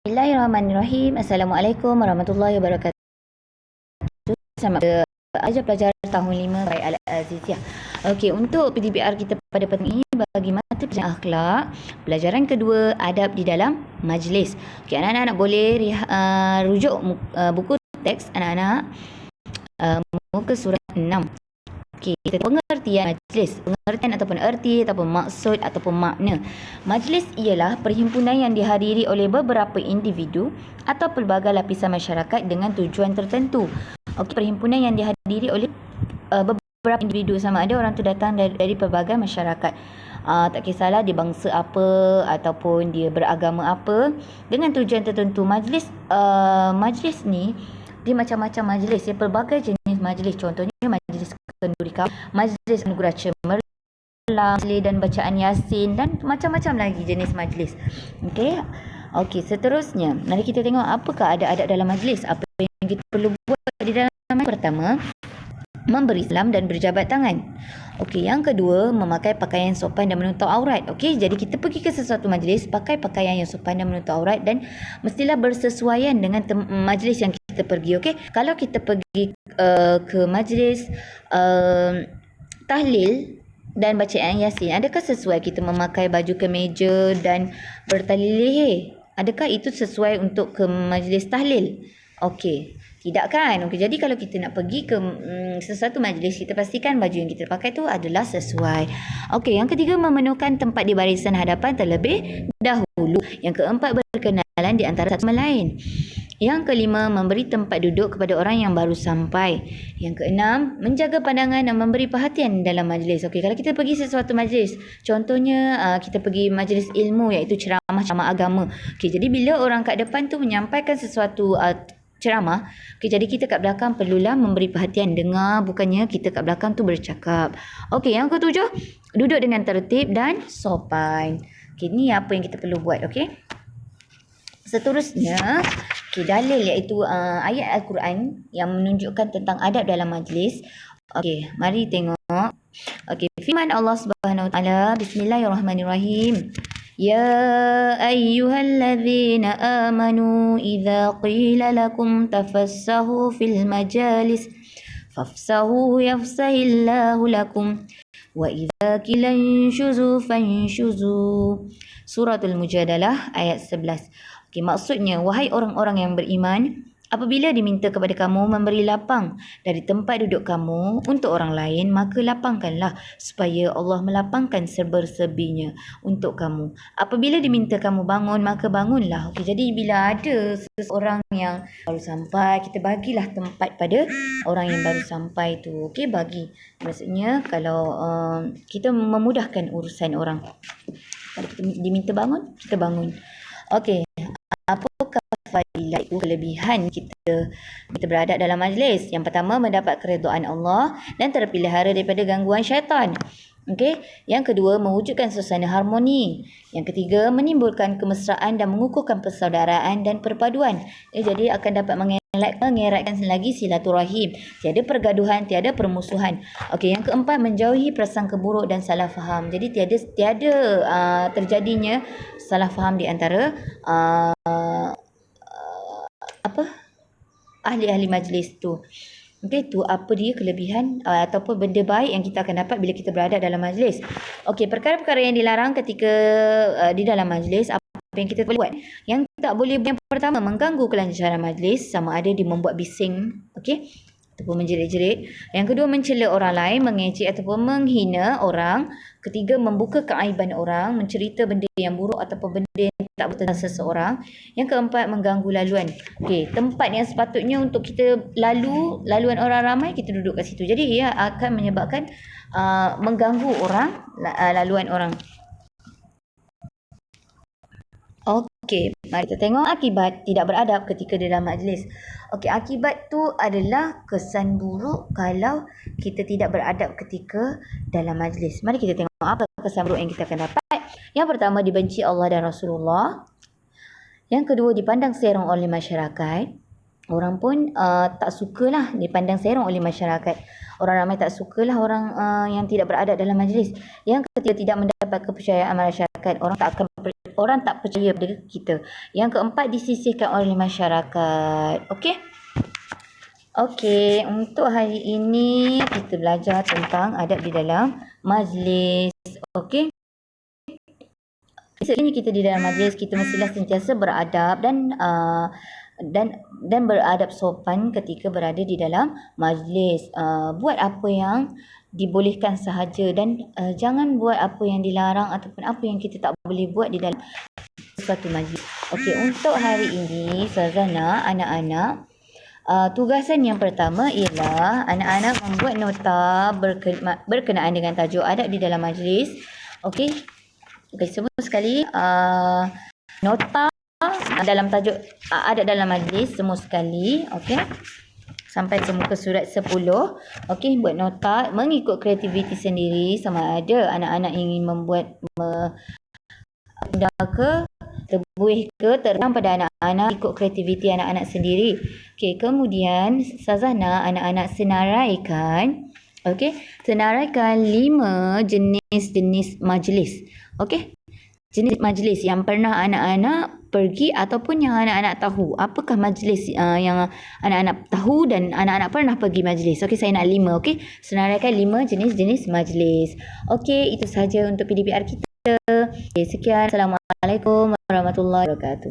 Bismillahirrahmanirrahim. Assalamualaikum warahmatullahi wabarakatuh. Selamat ajar pelajar tahun 5 by Al-Aziziyah. Okey, untuk PDPR kita pada petang ini bagi mata pelajaran akhlak, pelajaran kedua adab di dalam majlis. Okey, anak-anak boleh rujuk buku teks anak-anak muka surat 6. Okey, pengertian majlis. Pengertian ataupun erti ataupun maksud ataupun makna. Majlis ialah perhimpunan yang dihadiri oleh beberapa individu atau pelbagai lapisan masyarakat dengan tujuan tertentu. Okey, perhimpunan yang dihadiri oleh beberapa individu, sama ada orang tu datang dari pelbagai masyarakat. Tak kisahlah dia bangsa apa ataupun dia beragama apa, dengan tujuan tertentu. Majlis ni dia macam-macam majlis, dia pelbagai jenis majlis. Contohnya majlis kenduri kaum, majlis anugerah cemerlang, majlis dan bacaan yasin dan macam-macam lagi jenis majlis. Okey, seterusnya mari kita tengok apakah adab-adab dalam majlis. Apa yang kita perlu buat di dalam majlis? Pertama, memberi salam dan berjabat tangan. Okey, yang kedua, memakai pakaian sopan dan menutup aurat. Okey, jadi kita pergi ke sesuatu majlis, pakai pakaian yang sopan dan menutup aurat dan mestilah bersesuaian dengan majlis yang kita pergi. Okey, kalau kita pergi ke majlis tahlil dan bacaan yasin, adakah sesuai kita memakai baju kemeja dan bertali leher? Adakah itu sesuai untuk ke majlis tahlil? Okey, tidak kan? Okey, jadi kalau kita nak pergi ke sesuatu majlis, kita pastikan baju yang kita pakai tu adalah sesuai. Okey, yang ketiga, memenuhkan tempat di barisan hadapan terlebih dahulu. Yang keempat, berkenalan di antara satu sama lain. Yang kelima, memberi tempat duduk kepada orang yang baru sampai. Yang keenam, menjaga pandangan dan memberi perhatian dalam majlis. Okey, kalau kita pergi sesuatu majlis, contohnya kita pergi majlis ilmu iaitu ceramah agama. Okey, jadi bila orang kat depan tu menyampaikan sesuatu ceramah, okay, jadi kita kat belakang perlulah memberi perhatian, dengar, bukannya kita kat belakang tu bercakap. Okey, yang ketujuh, duduk dengan tertib dan sopan. Okey, ni apa yang kita perlu buat. Okey, seterusnya, okay, dalil iaitu ayat Al-Quran yang menunjukkan tentang adab dalam majlis. Okey, mari tengok. Okey, firman Allah Subhanahu Wa Taala, Bismillahirrahmanirrahim. يا أيها الذين آمنوا إذا قيل لكم تفسحوا في المجالس فافسحوا يفسح الله لكم وإذا قيل انشزوا فانشزوا. Suratul Mujadalah ayat 11. Okey, maksudnya, wahai orang-orang yang beriman, apabila diminta kepada kamu memberi lapang dari tempat duduk kamu untuk orang lain, maka lapangkanlah supaya Allah melapangkan serba-serbinya untuk kamu. Apabila diminta kamu bangun, maka bangunlah. Okey, jadi bila ada seseorang yang baru sampai, kita bagilah tempat pada orang yang baru sampai tu. Okey, bagi. Maksudnya kalau kita memudahkan urusan orang. Kalau kita diminta bangun, kita bangun. Okey, apakah fadilah itu, kelebihan kita beradab dalam majlis? Yang pertama, mendapat keredaan Allah dan terpelihara daripada gangguan syaitan. Okey, yang kedua, mewujudkan suasana harmoni. Yang ketiga, menimbulkan kemesraan dan mengukuhkan persaudaraan dan perpaduan. Jadi akan dapat mengeratkan lagi silaturahim. Tiada pergaduhan, tiada permusuhan. Okey, yang keempat, menjauhi prasangka buruk dan salah faham. Jadi tiada terjadinya salah faham di antara ahli-ahli majlis tu. Okey, tu apa dia kelebihan ataupun benda baik yang kita akan dapat bila kita berada dalam majlis. Okey, perkara-perkara yang dilarang ketika di dalam majlis, apa yang kita boleh buat? Yang tak boleh, yang pertama, mengganggu kelancaran majlis, sama ada dia membuat bising, okey, ataupun menjerit-jerit. Yang kedua, mencela orang lain, mengejek ataupun menghina orang. Ketiga, membuka keaiban orang, mencerita benda yang buruk ataupun benda yang tak betul tentang seseorang. Yang keempat, mengganggu laluan. Okey, tempat yang sepatutnya untuk kita laluan orang ramai, kita duduk kat situ. Jadi ia akan menyebabkan mengganggu orang, laluan orang. Okey, mari kita tengok akibat tidak beradab ketika di dalam majlis. Okey, akibat tu adalah kesan buruk kalau kita tidak beradab ketika dalam majlis. Mari kita tengok apa kesan buruk yang kita akan dapat. Yang pertama, dibenci Allah dan Rasulullah. Yang kedua, dipandang serong oleh masyarakat. Orang pun tak sukalah dipandang serong oleh masyarakat. Orang ramai tak sukalah orang yang tidak beradab dalam majlis. Yang ketiga, tidak mendapat kepercayaan masyarakat. Orang tak akan percaya orang tak percaya pada kita. Yang keempat, disisihkan oleh masyarakat. Okey? Okey, untuk hari ini kita belajar tentang adab di dalam majlis. Okey? Sekiranya kita di dalam majlis, kita mestilah sentiasa beradab dan beradab sopan ketika berada di dalam majlis. Buat apa yang dibolehkan sahaja dan jangan buat apa yang dilarang ataupun apa yang kita tak boleh buat di dalam suatu majlis. Okey, untuk hari ini Sazana, anak-anak, tugasan yang pertama ialah anak-anak membuat nota berkenaan dengan tajuk adab di dalam majlis. Okey. Okey, semua sekali nota dalam tajuk adab dalam majlis semua sekali. Okey. Sampai ke muka surat 10. Okey, buat nota mengikut kreativiti sendiri, sama ada anak-anak ingin membuat ke terbuih ke terang pada anak-anak ikut kreativiti anak-anak sendiri. Okey, kemudian Sazana, anak-anak senaraikan, okey, senaraikan 5 jenis-jenis majlis. Okey, jenis majlis yang pernah anak-anak pergi ataupun yang anak-anak tahu. Apakah majlis yang anak-anak tahu dan anak-anak pernah pergi majlis? Okey, saya nak 5. Okey, senaraikan 5 jenis-jenis majlis. Okey, itu sahaja untuk PDPR kita. Okay, sekian. Assalamualaikum warahmatullahi wabarakatuh.